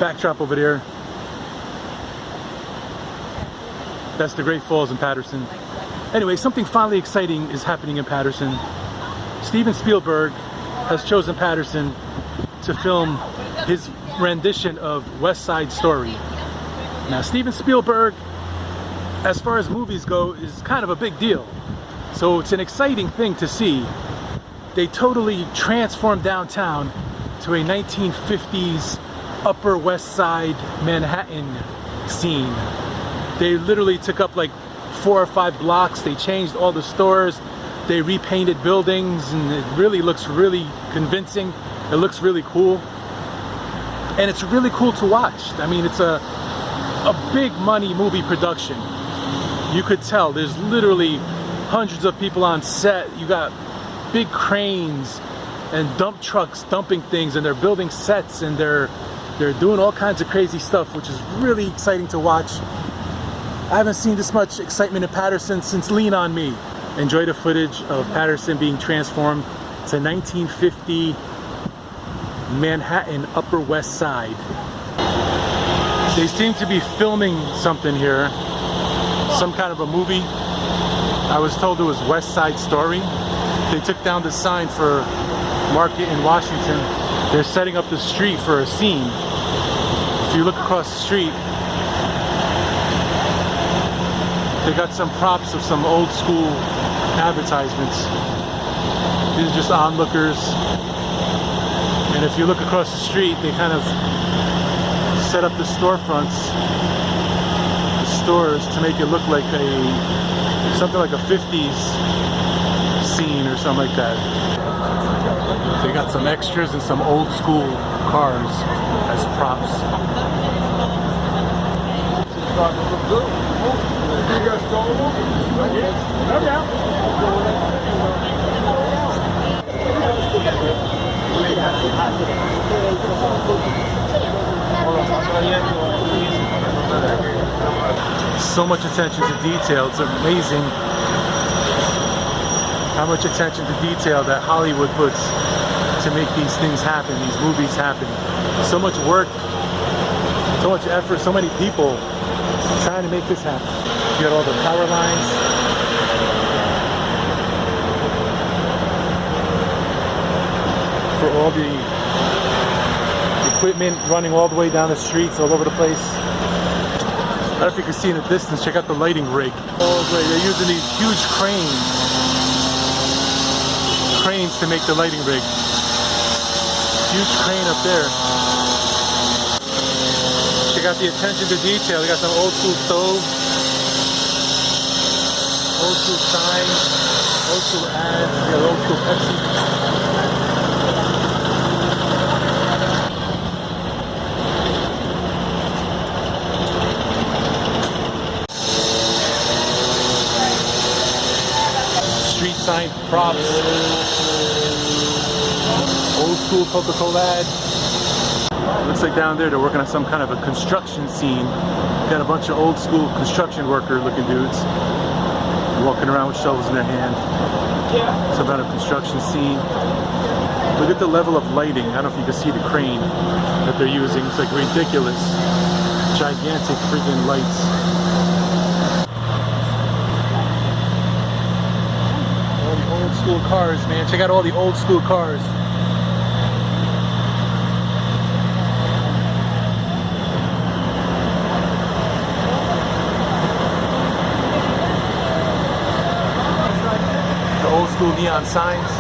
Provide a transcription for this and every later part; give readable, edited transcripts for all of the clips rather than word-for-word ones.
backdrop over there. That's the Great Falls in Paterson. Anyway, something finally exciting is happening in Paterson. Steven Spielberg has chosen Paterson to film his rendition of West Side Story. Now, Steven Spielberg, as far as movies go, is kind of a big deal. So it's an exciting thing to see. They totally transformed downtown to a 1950s Upper West Side Manhattan scene. They literally took up like 4 or 5 blocks. They changed all the stores. They repainted buildings, and it really looks really convincing. It looks really cool. And it's really cool to watch. I mean, it's a big money movie production. You could tell there's literally hundreds of people on set. You got big cranes and dump trucks dumping things, and they're building sets, and they're doing all kinds of crazy stuff, which is really exciting to watch. I haven't seen this much excitement in Paterson since Lean on Me. Enjoy the footage of Paterson being transformed to 1950 Manhattan Upper West Side. They seem to be filming something here, some kind of a movie. I was told it was West Side Story. They took down the sign for Market in Washington. They're setting up the street for a scene. If you look across the street, they got some props of some old school advertisements. These are just onlookers. And if you look across the street, they kind of set up the storefronts, the stores, to make it look like something like a 50s scene or something like that. They got some extras and some old school cars as props. So much attention to detail. It's amazing how much attention to detail that Hollywood puts to make these things happen, these movies happen. So much work, so much effort, so many people trying to make this happen. You got all the power lines. For all the equipment running all the way down the streets, all over the place. I don't know if you can see in the distance, check out the lighting rig. All the way, they're using these huge cranes to make the lighting rig. Huge crane up there. Check out the attention to detail. They got some old school stoves, old school signs, old school ads, they got old school Pepsi. Street sign props, old school Coca-Cola ad. Looks like down there they're working on some kind of a construction scene. Got a bunch of old school construction worker looking dudes walking around with shovels in their hand. Some kind of construction scene. Look at the level of lighting. I don't know if you can see the crane that they're using. It's like ridiculous. Gigantic freaking lights. Old school cars, man. Check out all the old school cars. The old school neon signs.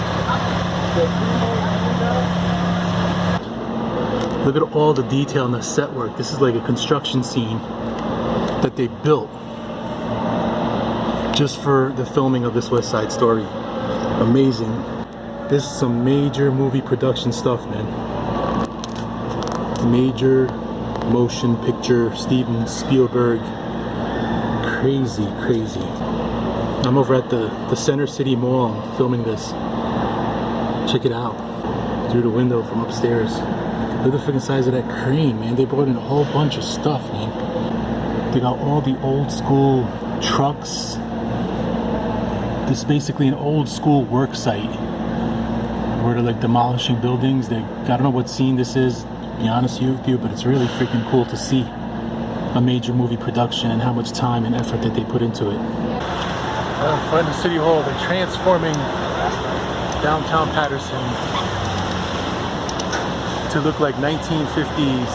Look at all the detail in the set work. This is like a construction scene that they built just for the filming of this West Side Story. Amazing. This is some major movie production stuff, man. Major motion picture, Steven Spielberg. Crazy, crazy. I'm over at the Center City Mall. I'm filming this. Check it out. Through the window from upstairs. Look at the freaking size of that crane, man. They brought in a whole bunch of stuff, man. They got all the old school trucks. This is basically an old school work site where they're like demolishing buildings. I don't know what scene this is. be honest with you, but it's really freaking cool to see a major movie production and how much time and effort that they put into it. In front of City Hall, they're transforming downtown Paterson to look like 1950s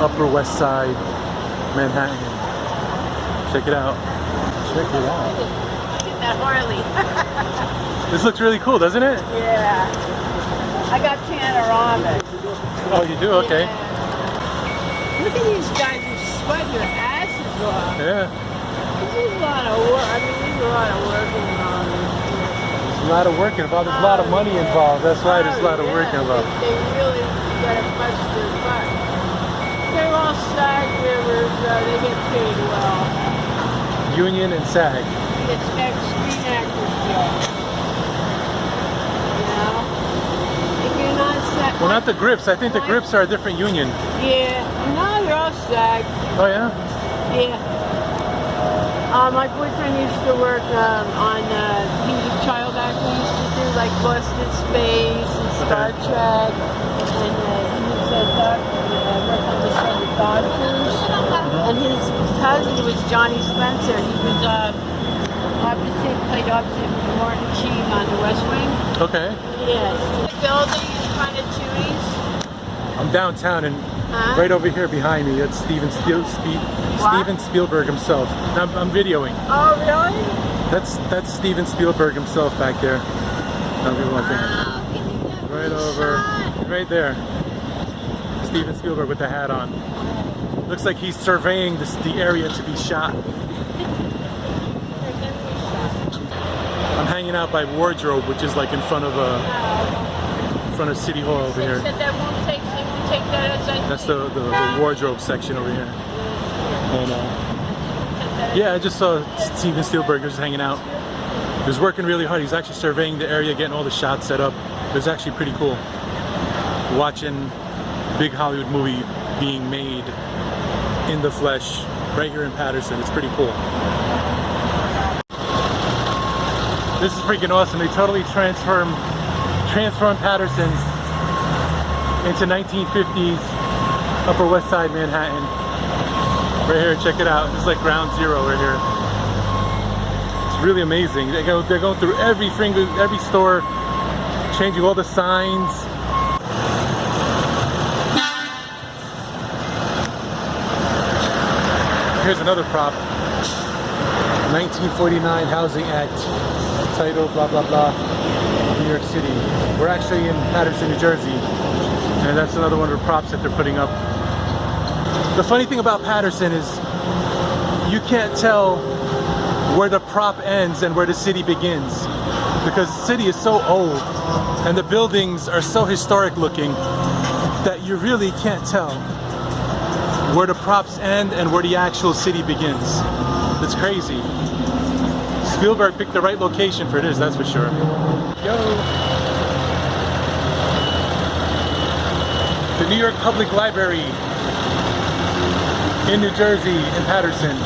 Upper West Side Manhattan. Check it out. Check it out. That Harley. This looks really cool, doesn't it? Yeah. I got panoramic. Oh, you do? Okay. Yeah. Look at these guys who sweat their asses off. Yeah. This is a lot of work. I mean, there's a lot of work involved. There's a lot of work involved. There's a lot of money involved. That's right. There's a lot of work involved. They really got to bust their butt. They're all SAG members. They get paid well. Union and SAG. It's Screen Actors Guild. You know? If you're not SAG... Well, not the Grips. I think the Grips are a different union. Yeah. No, they're all SAG. Oh, yeah? Yeah. My boyfriend used to work on, he was a child actor, he used to do like Lost in Space and Star Trek, and he was a doctor, worked on the set of Doctors, and his cousin was Johnny Spencer. He was played opposite Martin Sheen on The West Wing. Okay. Yes. The building in front of Chewy's. I'm downtown and right over here behind me, it's Steven Spielberg himself. I'm videoing. Oh, really? That's Steven Spielberg himself back there. Right over, right there. Steven Spielberg with the hat on. Looks like he's surveying the area to be shot. I'm hanging out by Wardrobe, which is like in front of City Hall over here. That's the wardrobe section over here. And yeah, I just saw Steven Spielberg just hanging out. He was working really hard. He's actually surveying the area, getting all the shots set up. It was actually pretty cool. Watching a big Hollywood movie being made in the flesh right here in Paterson. It's pretty cool. This is freaking awesome. They totally transformed Paterson into 1950s Upper West Side Manhattan. Right here, check it out. This is like ground zero right here. It's really amazing. They're going through every store, changing all the signs. Here's another prop. 1949 Housing Act. Title, blah, blah, blah. New York City. We're actually in Paterson, New Jersey. And that's another one of the props that they're putting up. The funny thing about Paterson is you can't tell where the prop ends and where the city begins, because the city is so old and the buildings are so historic looking that you really can't tell where the props end and where the actual city begins. It's crazy. Spielberg picked the right location for this, that's for sure. Yo! The New York Public Library in New Jersey, in Paterson.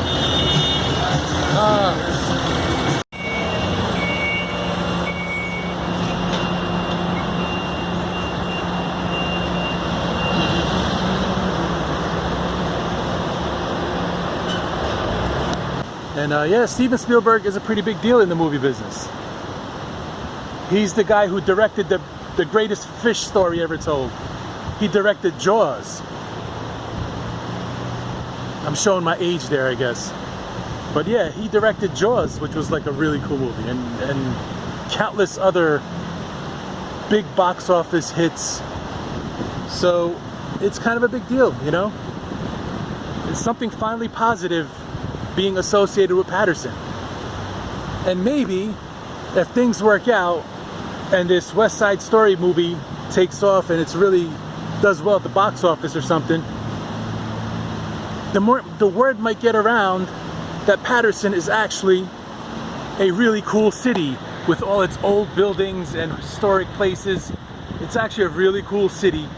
And yeah, Steven Spielberg is a pretty big deal in the movie business. He's the guy who directed the greatest fish story ever told. He directed Jaws. I'm showing my age there, I guess. But yeah, he directed Jaws, which was like a really cool movie, and countless other big box office hits. So it's kind of a big deal, you know? It's something finally positive being associated with Paterson. And maybe if things work out and this West Side Story movie takes off and it's really does well at the box office or something, the word might get around that Paterson is actually a really cool city with all its old buildings and historic places. It's actually a really cool city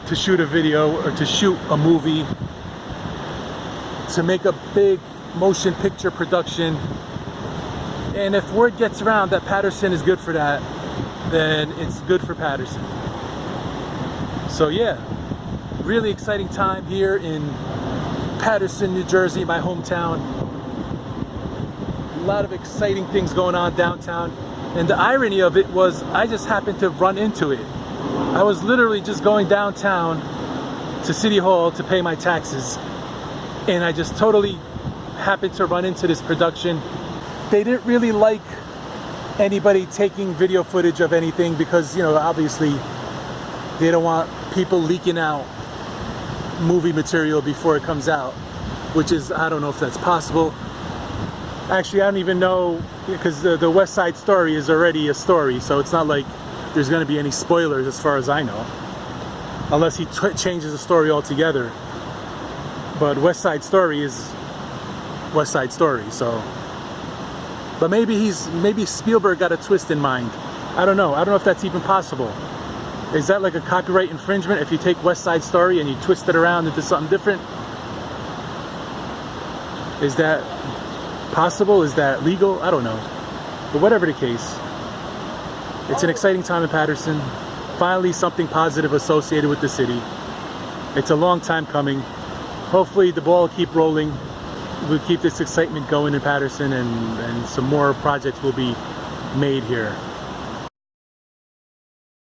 to shoot a video or to shoot a movie, to make a big motion picture production. And if word gets around that Paterson is good for that, then it's good for Paterson. So yeah, really exciting time here in Paterson, New Jersey, my hometown. A lot of exciting things going on downtown. And the irony of it was I just happened to run into it. I was literally just going downtown to City Hall to pay my taxes, and I just totally happened to run into this production. They didn't really like anybody taking video footage of anything because, you know, obviously they don't want people leaking out movie material before it comes out, which is, I don't know if that's possible. Actually, I don't even know, because the West Side Story is already a story, so it's not like there's going to be any spoilers as far as I know, unless he changes the story altogether. But West Side Story is West Side Story, so. But maybe Spielberg got a twist in mind. I don't know. I don't know if that's even possible. Is that like a copyright infringement if you take West Side Story and you twist it around into something different? Is that possible? Is that legal? I don't know. But whatever the case, it's an exciting time in Paterson. Finally, something positive associated with the city. It's a long time coming. Hopefully the ball will keep rolling. We'll keep this excitement going in Paterson, and some more projects will be made here.